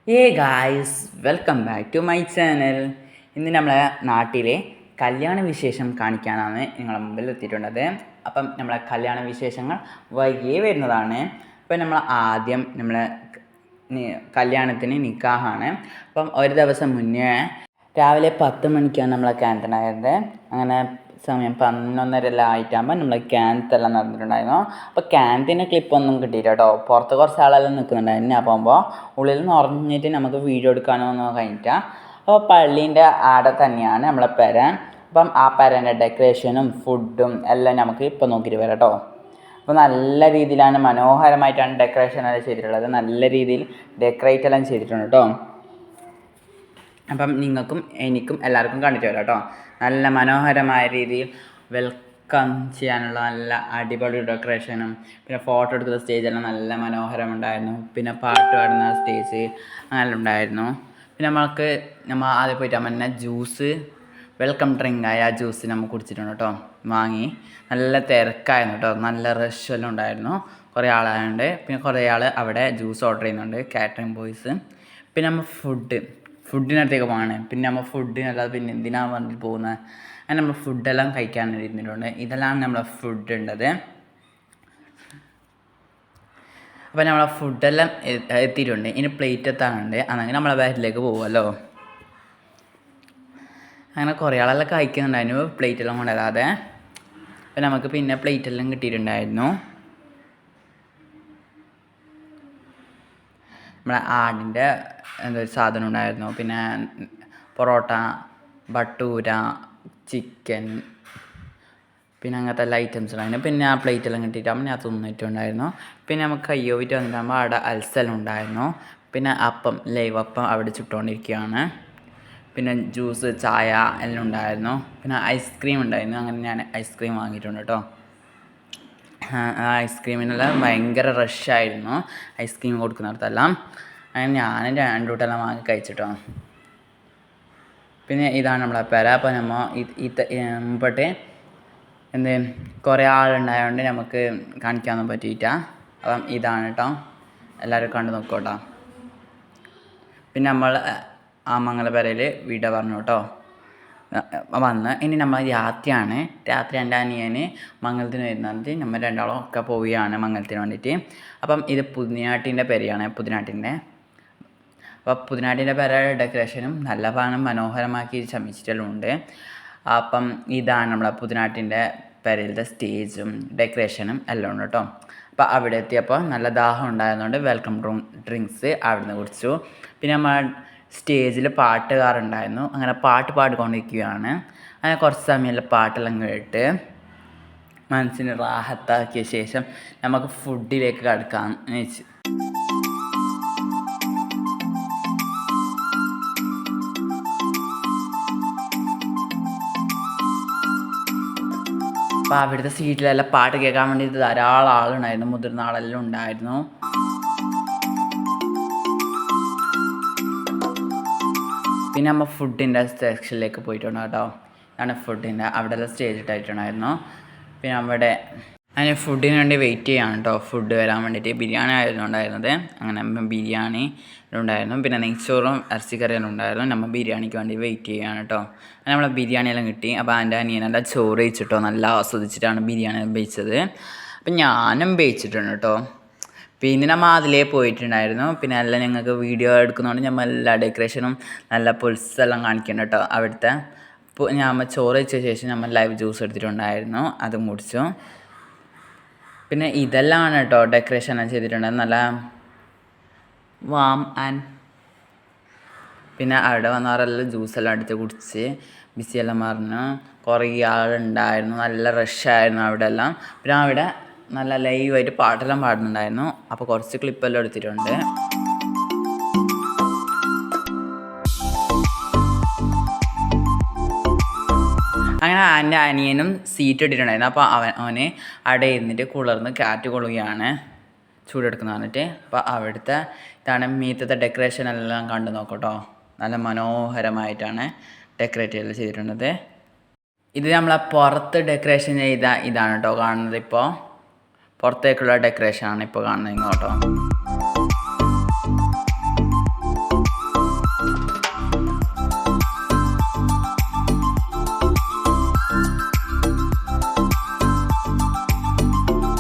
Hey guys, welcome back to my channel. ഇന്ന് നമ്മളെ നാട്ടിലെ കല്യാണ വിശേഷം കാണിക്കാനാണ് നിങ്ങളുടെ മുമ്പിൽ എത്തിയിട്ടുള്ളത്. അപ്പം നമ്മളെ കല്യാണ വിശേഷങ്ങൾ വൈകിയേ വരുന്നതാണ്. അപ്പം നമ്മൾ ആദ്യം നമ്മളെ കല്യാണത്തിന് നിക്കാഹാണ്. അപ്പം ഒരു ദിവസം മുന്നേ രാവിലെ 10 മണിക്കാണ് നമ്മളെ ക്യാൻറ്റനായത്. അങ്ങനെ സമയം 11:30 ആയിട്ടാകുമ്പോൾ നമ്മൾ ക്യാൻത്തെല്ലാം നടന്നിട്ടുണ്ടായിരുന്നു. അപ്പോൾ ക്യാൻറ്റിൻ്റെ ക്ലിപ്പൊന്നും കിട്ടിയില്ല കേട്ടോ. പുറത്ത് കുറച്ച് ആളെല്ലാം നിൽക്കുന്നുണ്ടായിരുന്നു. അപ്പോൾ ഉള്ളിൽ നിറഞ്ഞിട്ട് നമുക്ക് വീഡിയോ എടുക്കാനൊന്നും കഴിഞ്ഞില്ല. അപ്പോൾ പള്ളീൻ്റെ ആടെ തന്നെയാണ് നമ്മളെ പെര. അപ്പം ആ പെരേൻ്റെ ഡെക്കറേഷനും ഫുഡും എല്ലാം നമുക്ക് ഇപ്പോൾ നോക്കിയിട്ട് വരാം കേട്ടോ. അപ്പോൾ നല്ല രീതിയിലാണ്, മനോഹരമായിട്ടാണ് ഡെക്കറേഷൻ എല്ലാം ചെയ്തിട്ടുള്ളത്. നല്ല രീതിയിൽ ഡെക്കറേറ്റ് എല്ലാം ചെയ്തിട്ടുണ്ട് കേട്ടോ. അപ്പം നിങ്ങൾക്കും എനിക്കും എല്ലാവർക്കും കണ്ടിട്ട് വരാം കേട്ടോ. നല്ല മനോഹരമായ രീതിയിൽ വെൽക്കം ചെയ്യാനുള്ള നല്ല അടിപൊളി ഡെക്കറേഷനും പിന്നെ ഫോട്ടോ എടുക്കുന്ന സ്റ്റേജെല്ലാം നല്ല മനോഹരമുണ്ടായിരുന്നു. പിന്നെ പാട്ട് പാടുന്ന സ്റ്റേജ് അങ്ങനെ ഉണ്ടായിരുന്നു. പിന്നെ നമ്മൾ ആദ്യം പോയിട്ട് തന്നെ ജ്യൂസ്, വെൽക്കം ഡ്രിങ്കായ ജ്യൂസ് നമ്മൾ കുടിച്ചിട്ടുണ്ട് കേട്ടോ. വാങ്ങി നല്ല തിരക്കായിരുന്നു കേട്ടോ. നല്ല റഷ് എല്ലാം ഉണ്ടായിരുന്നു. കുറേ ആളായതുകൊണ്ട് പിന്നെ കുറേ ആൾ അവിടെ ജ്യൂസ് ഓർഡർ ചെയ്യുന്നുണ്ട്, കാറ്ററിംഗ് ബോയ്സ്. പിന്നെ നമ്മൾ ഫുഡിനടുത്തേക്ക് പോവാണ്. പിന്നെ നമ്മൾ ഫുഡിനല്ലാതെ പിന്നെ എന്തിനാണ് പറഞ്ഞിട്ട് പോകുന്നത്. അങ്ങനെ നമ്മൾ ഫുഡെല്ലാം കഴിക്കാൻ ഇരുന്നിട്ടുണ്ട്. ഇതെല്ലാം നമ്മളെ ഫുഡ് ഉണ്ടത്. അപ്പോൾ നമ്മളെ ഫുഡെല്ലാം എത്തിയിട്ടുണ്ട്. ഇനി പ്ലേറ്റ് എത്താനുണ്ട്. അന്നെങ്കിൽ നമ്മളെ ബാറ്റിലേക്ക് പോകുമല്ലോ. അങ്ങനെ കുറേ ആളെല്ലാം കഴിക്കുന്നുണ്ടായിരുന്നു പ്ലേറ്റെല്ലാം കൊണ്ടുവരാതെ. അപ്പോൾ നമുക്ക് പിന്നെ പ്ലേറ്റെല്ലാം കിട്ടിയിട്ടുണ്ടായിരുന്നു. നമ്മളെ ആടിൻ്റെ എന്തൊരു സാധനം ഉണ്ടായിരുന്നു. പിന്നെ പൊറോട്ട, ഭട്ടൂര, ചിക്കൻ, പിന്നെ അങ്ങനത്തെ എല്ലാ ഐറ്റംസ് ഉണ്ടായിരുന്നു. പിന്നെ ആ പ്ലേറ്റെല്ലാം കിട്ടിയിട്ടാകുമ്പോൾ ഞാൻ തിന്നിട്ടുണ്ടായിരുന്നു. പിന്നെ നമുക്ക് കയ്യോവിറ്റ് വന്നിട്ടാകുമ്പോൾ അവിടെ അൽസെല്ലാം ഉണ്ടായിരുന്നു. പിന്നെ അപ്പം, ലൈവ് അപ്പം അവിടെ ചുട്ടുകൊണ്ടിരിക്കുകയാണ്. പിന്നെ ജ്യൂസ്, ചായ എല്ലാം ഉണ്ടായിരുന്നു. പിന്നെ ഐസ്ക്രീം ഉണ്ടായിരുന്നു. അങ്ങനെ ഞാൻ ഐസ്ക്രീം വാങ്ങിയിട്ടുണ്ട് കേട്ടോ. ഐസ്ക്രീമിനെല്ലാം ഭയങ്കര റഷായിരുന്നു ഐസ്ക്രീം കൊടുക്കുന്നിടത്തെല്ലാം. അങ്ങനെ ഞാൻ 2 കൂട്ടെല്ലാം വാങ്ങി കഴിച്ചിട്ടോ. പിന്നെ ഇതാണ് നമ്മളെ പെര. അപ്പോൾ നമ്മൾ മുമ്പോട്ട് കുറേ ആളുണ്ടായതുകൊണ്ട് നമുക്ക് കാണിക്കാനൊന്നും പറ്റിയിട്ട. അപ്പം ഇതാണ് കേട്ടോ, എല്ലാവരും കണ്ടു നോക്കൂ. പിന്നെ നമ്മൾ ആ മംഗലപെരയിൽ വീട പറഞ്ഞു കേട്ടോ വന്ന്. ഇനി നമ്മൾ രാത്രിയാണ്. രാത്രി എൻ്റെ അനിയന് മംഗലത്തിന് വരുന്നത്. നമ്മൾ രണ്ടാളും ഒക്കെ പോവുകയാണ് മംഗലത്തിന് വേണ്ടിയിട്ട്. അപ്പം ഇത് പുതിനാട്ടിൻ്റെ പെരയാണ്, പുതിനാട്ടിൻ്റെ. അപ്പോൾ പുതിനാട്ടിൻ്റെ പെര ഡെക്കറേഷനും നല്ല മനോഹരമാക്കി ചമിച്ചിട്ടെല്ലാം ഉണ്ട്. അപ്പം ഇതാണ് നമ്മളെ പുതിനാട്ടിൻ്റെ പെരയിലത്തെ സ്റ്റേജും ഡെക്കറേഷനും എല്ലാം ഉണ്ട് കേട്ടോ. അപ്പോൾ അവിടെ എത്തിയപ്പോൾ നല്ല ദാഹം ഉണ്ടായതുകൊണ്ട് വെൽക്കം ഡ്രിങ്ക്സ് അവിടെ നിന്ന് കുടിച്ചു. പിന്നെ നമ്മൾ സ്റ്റേജിൽ പാട്ടുകാരുണ്ടായിരുന്നു. അങ്ങനെ പാട്ട് പാടിക്കൊണ്ടിരിക്കുകയാണ്. അങ്ങനെ കുറച്ച് സമയമെല്ലാം പാട്ടെല്ലാം കേട്ട് മനസ്സിന് റാഹത്താക്കിയ ശേഷം നമുക്ക് ഫുഡിലേക്ക് കടക്കാമെന്ന് വെച്ചു. അപ്പോൾ അവിടുത്തെ സീറ്റിലെല്ലാം പാട്ട് കേൾക്കാൻ വേണ്ടിയിട്ട് ധാരാളം ആളുണ്ടായിരുന്നു. മുതിർന്ന ആളെല്ലാം ഉണ്ടായിരുന്നു. പിന്നെ നമ്മൾ ഫുഡിൻ്റെ സെക്ഷനിലേക്ക് പോയിട്ടുണ്ട് കേട്ടോ. ഇതാണ് ഫുഡിൻ്റെ, അവിടെ എല്ലാം സ്റ്റേജ് ഇട്ടായിട്ടുണ്ടായിരുന്നു. പിന്നെ അവിടെ അതിന് ഫുഡിന് വേണ്ടി വെയിറ്റ് ചെയ്യാണ് കേട്ടോ, ഫുഡ് വരാൻ വേണ്ടിയിട്ട്. ബിരിയാണി ആയിരുന്നു ഉണ്ടായിരുന്നത്. അങ്ങനെ ബിരിയാണി ഉണ്ടായിരുന്നു. പിന്നെ നെയ്ച്ചോറും ഇറച്ചിക്കറിയെല്ലാം ഉണ്ടായിരുന്നു. നമ്മൾ ബിരിയാണിക്ക് വേണ്ടി വെയിറ്റ് ചെയ്യുകയാണ് കേട്ടോ. അങ്ങനെ നമ്മളെ ബിരിയാണിയെല്ലാം കിട്ടി. അപ്പോൾ എൻ്റെ അനിയനെല്ലാം ചോറ് വെച്ചിട്ടോ നല്ല ആസ്വദിച്ചിട്ടാണ് ബിരിയാണി വെച്ചത്. അപ്പം ഞാനും വെച്ചിട്ടുണ്ട് കേട്ടോ. പിന്നെ നമ്മൾ അതിലേ പോയിട്ടുണ്ടായിരുന്നു. പിന്നെ എല്ലാം ഞങ്ങൾക്ക് വീഡിയോ എടുക്കുന്നതുകൊണ്ട് നമ്മൾ എല്ലാ ഡെക്കറേഷനും നല്ല പുൽസെല്ലാം കാണിക്കണം കേട്ടോ അവിടുത്തെ. നമ്മൾ ചോറ് വെച്ച ശേഷം നമ്മൾ ലൈവ് ജ്യൂസ് എടുത്തിട്ടുണ്ടായിരുന്നു, അതും കുടിച്ചു. പിന്നെ ഇതെല്ലാം കേട്ടോ ഡെക്കറേഷൻ എല്ലാം ചെയ്തിട്ടുണ്ട്, നല്ല വാം ആൻഡ്. പിന്നെ അവിടെ വന്നവരെല്ലാം ജ്യൂസെല്ലാം എടുത്ത് കുടിച്ച് ബിസിയെല്ലാം പറഞ്ഞു. കുറേ ആളുണ്ടായിരുന്നു, നല്ല റഷായിരുന്നു അവിടെ എല്ലാം. പിന്നെ അവിടെ നല്ല ലൈവായിട്ട് പാട്ടെല്ലാം പാടുന്നുണ്ടായിരുന്നു. അപ്പോൾ കുറച്ച് ക്ലിപ്പെല്ലാം എടുത്തിട്ടുണ്ട്. അങ്ങനെ എൻ്റെ അനിയനും സീറ്റ് ഇട്ടിട്ടുണ്ടായിരുന്നു. അപ്പോൾ അവന് അവിടെ ഇരുന്നിട്ട് കുളിർന്ന് കാറ്റ് കൊള്ളുകയാണ്, ചൂടെടുക്കുന്ന പറഞ്ഞിട്ട്. അപ്പോൾ അവിടുത്തെ ഇതാണ് മീത്തത്തെ ഡെക്കറേഷൻ എല്ലാം കണ്ടു നോക്കട്ടോ. നല്ല മനോഹരമായിട്ടാണ് ഡെക്കറേറ്റ് ചെയ്തിട്ടുള്ളത്. ഇത് നമ്മളെ പുറത്ത് ഡെക്കറേഷൻ ചെയ്ത ഇതാണ് കേട്ടോ കാണുന്നത്. ഇപ്പോൾ പുറത്തേക്കുള്ള ഡെക്കറേഷനാണ് ഇപ്പോൾ കാണുന്നത് ഇങ്ങോട്ടോ.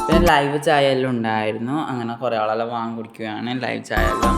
പിന്നെ ലൈവ് ചായ എല്ലാം ഉണ്ടായിരുന്നു. അങ്ങനെ കുറേ ആളെല്ലാം വാങ്ങി കുടിക്കുകയാണ് ലൈവ് ചായ എല്ലാം.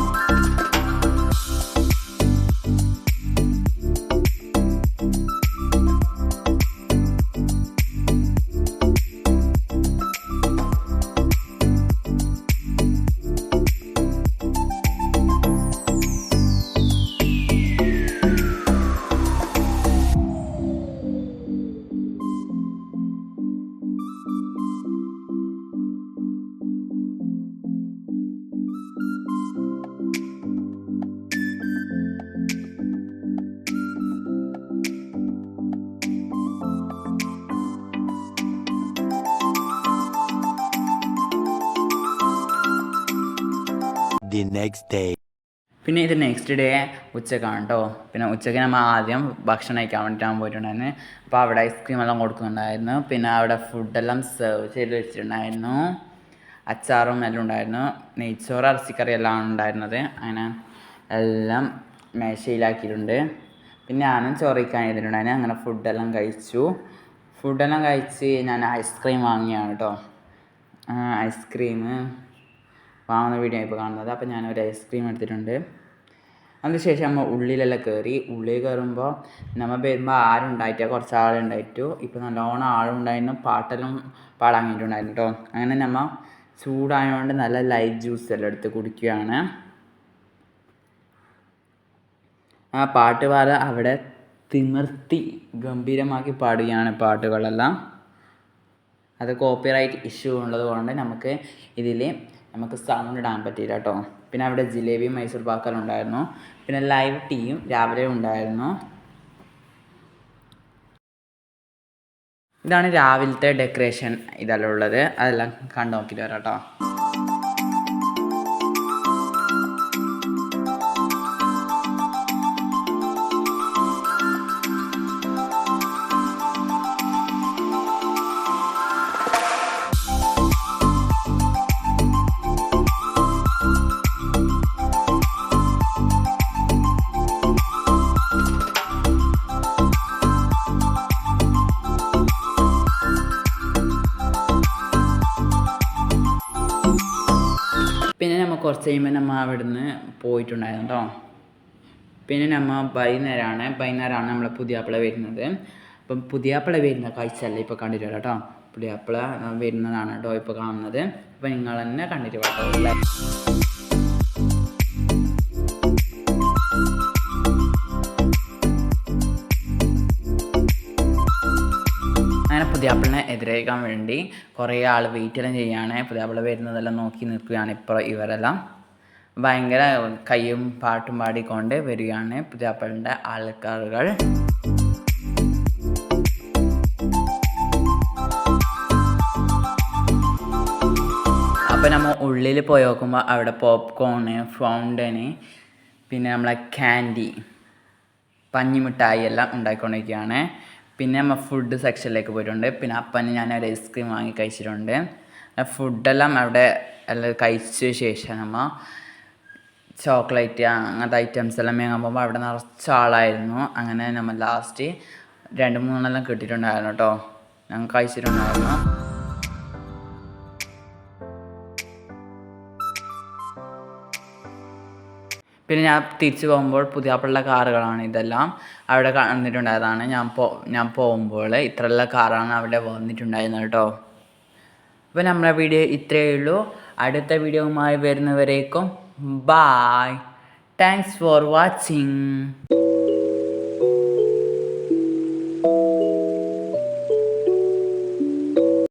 The next day. പിന്നെ ഇത് നെക്സ്റ്റ് ഡേ ഉച്ചക്കാണ് കേട്ടോ. പിന്നെ ഉച്ചയ്ക്ക് നമ്മൾ ആദ്യം ഭക്ഷണം കഴിക്കാൻ വേണ്ടിയിട്ടാണ് പോയിട്ടുണ്ടായിരുന്നു. അപ്പോൾ അവിടെ ഐസ്ക്രീം എല്ലാം കൊടുക്കുന്നുണ്ടായിരുന്നു. പിന്നെ അവിടെ ഫുഡെല്ലാം സെർവ് ചെയ്ത് വെച്ചിട്ടുണ്ടായിരുന്നു. അച്ചാറും എല്ലാം ഉണ്ടായിരുന്നു. നെയ്ച്ചോറ് ഇറച്ചിക്കറി എല്ലാം ഉണ്ടായിരുന്നത്. അങ്ങനെ എല്ലാം മേശയിലാക്കിയിട്ടുണ്ട്. പിന്നെ ഞാനും ചോറ് കഴിക്കാൻ ചെയ്തിട്ടുണ്ടായിരുന്നു. അങ്ങനെ ഫുഡെല്ലാം കഴിച്ചു. ഫുഡെല്ലാം കഴിച്ച് ഞാൻ ഐസ്ക്രീം വാങ്ങിയാണ് കേട്ടോ. ഐസ്ക്രീം വാങ്ങുന്ന വീഡിയോ ഇപ്പോൾ കാണുന്നത്. അപ്പോൾ ഞാനൊരു ഐസ്ക്രീം എടുത്തിട്ടുണ്ട്. അതിനുശേഷം നമ്മൾ ഉള്ളിലെല്ലാം കയറി. ഉള്ളിൽ കയറുമ്പോൾ നമ്മൾ വരുമ്പോൾ ആരും ഉണ്ടായിട്ടില്ല, കുറച്ച് ആളുണ്ടായിട്ടു. ഇപ്പോൾ നല്ലോണം ആളുണ്ടായിരുന്നു. പാട്ടെല്ലാം പാടാൻ വേണ്ടിയിട്ടുണ്ടായിരുന്നു കേട്ടോ. അങ്ങനെ നമ്മൾ ചൂടായതുകൊണ്ട് നല്ല ലൈറ്റ് ജ്യൂസ് എല്ലാം എടുത്ത് കുടിക്കുകയാണ്. ആ പാട്ട് പാടാൻ അവിടെ തിമിർത്തി ഗംഭീരമാക്കി പാടുകയാണ് പാട്ടുകളെല്ലാം. അത് കോപ്പിറൈറ്റ് ഇഷ്യൂ ഉള്ളത് കൊണ്ട് നമുക്ക് സൗണ്ട് ഇടാൻ പറ്റിയില്ല കേട്ടോ. പിന്നെ അവിടെ ജിലേബിയും മൈസൂർ പാക്കെല്ലാം ഉണ്ടായിരുന്നു. പിന്നെ ലൈവ് ടീയും രാവിലെ ഉണ്ടായിരുന്നു. ഇതാണ് രാവിലത്തെ ഡെക്കറേഷൻ ഇതെല്ലാം ഉള്ളത്. അതെല്ലാം കണ്ടു നോക്കിയിട്ട് വരാം കേട്ടോ. പിന്നെ നമ്മൾ കുറച്ച് കഴിയുമ്പോൾ നമ്മൾ അവിടെ നിന്ന് പോയിട്ടുണ്ടായിരുന്നു കേട്ടോ. പിന്നെ നമ്മൾ വൈകുന്നേരമാണ് നമ്മളെ പുതിയാപ്പിള വരുന്നത്. അപ്പം പുതിയാപ്പിള വരുന്ന കാഴ്ചയല്ല ഇപ്പോൾ കണ്ടിട്ട് വരാം കേട്ടോ. പുതിയാപ്പിള വരുന്നതാണ് കേട്ടോ ഇപ്പോൾ കാണുന്നത്. അപ്പോൾ നിങ്ങൾ തന്നെ കണ്ടിട്ട് വരാം. അങ്ങനെ പുതിയാപ്പിളിനെ എതിരേക്കാൻ വേണ്ടി കുറേ ആൾ വെയിറ്റെല്ലാം ചെയ്യുകയാണ്. പുതിയാപ്പിള വരുന്നതെല്ലാം നോക്കി നിൽക്കുകയാണ് ഇപ്പോൾ ഇവരെല്ലാം. ഭയങ്കര കയ്യും പാട്ടും പാടിക്കൊണ്ട് വരികയാണ് പുതിയാപ്പിളിൻ്റെ ആൾക്കാരുകൾ. അപ്പോൾ നമ്മൾ ഉള്ളിൽ പോയി നോക്കുമ്പോൾ അവിടെ പോപ്കോണ്, ഫൗണ്ടന്, പിന്നെ നമ്മളെ ക്യാൻഡി, പഞ്ഞിമിഠായി എല്ലാം ഉണ്ടാക്കിക്കൊണ്ടിരിക്കുകയാണ്. പിന്നെ നമ്മൾ ഫുഡ് സെക്ഷനിലേക്ക് പോയിട്ടുണ്ട്. പിന്നെ അപ്പന് ഞാനൊരു ഐസ്ക്രീം വാങ്ങി കഴിച്ചിട്ടുണ്ട്. ഫുഡെല്ലാം അവിടെ എല്ലാം കഴിച്ച ശേഷം നമ്മൾ ചോക്ലേറ്റ് അങ്ങനത്തെ ഐറ്റംസ് എല്ലാം വാങ്ങുമ്പോൾ അവിടെ നിറച്ച ആളായിരുന്നു. അങ്ങനെ നമ്മൾ ലാസ്റ്റ് 2-3 കിട്ടിയിട്ടുണ്ടായിരുന്നു കേട്ടോ. ഞങ്ങൾ കഴിച്ചിട്ടുണ്ടായിരുന്നു. പിന്നെ ഞാൻ തിരിച്ചു പോകുമ്പോൾ പുതിയാപ്പിളുടെ കാറുകളാണ് ഇതെല്ലാം. അവിടെ വന്നിട്ടുണ്ടായതാണ്. ഞാൻ പോകുമ്പോൾ ഇത്രയുള്ള കാറാണ് അവിടെ വന്നിട്ടുണ്ടായിരുന്നത് കേട്ടോ. അപ്പോൾ നമ്മുടെ വീഡിയോ ഇത്രയേ ഉള്ളൂ. അടുത്ത വീഡിയോയുമായി വരുന്നവരേക്കും ബായ്. Thanks for watching.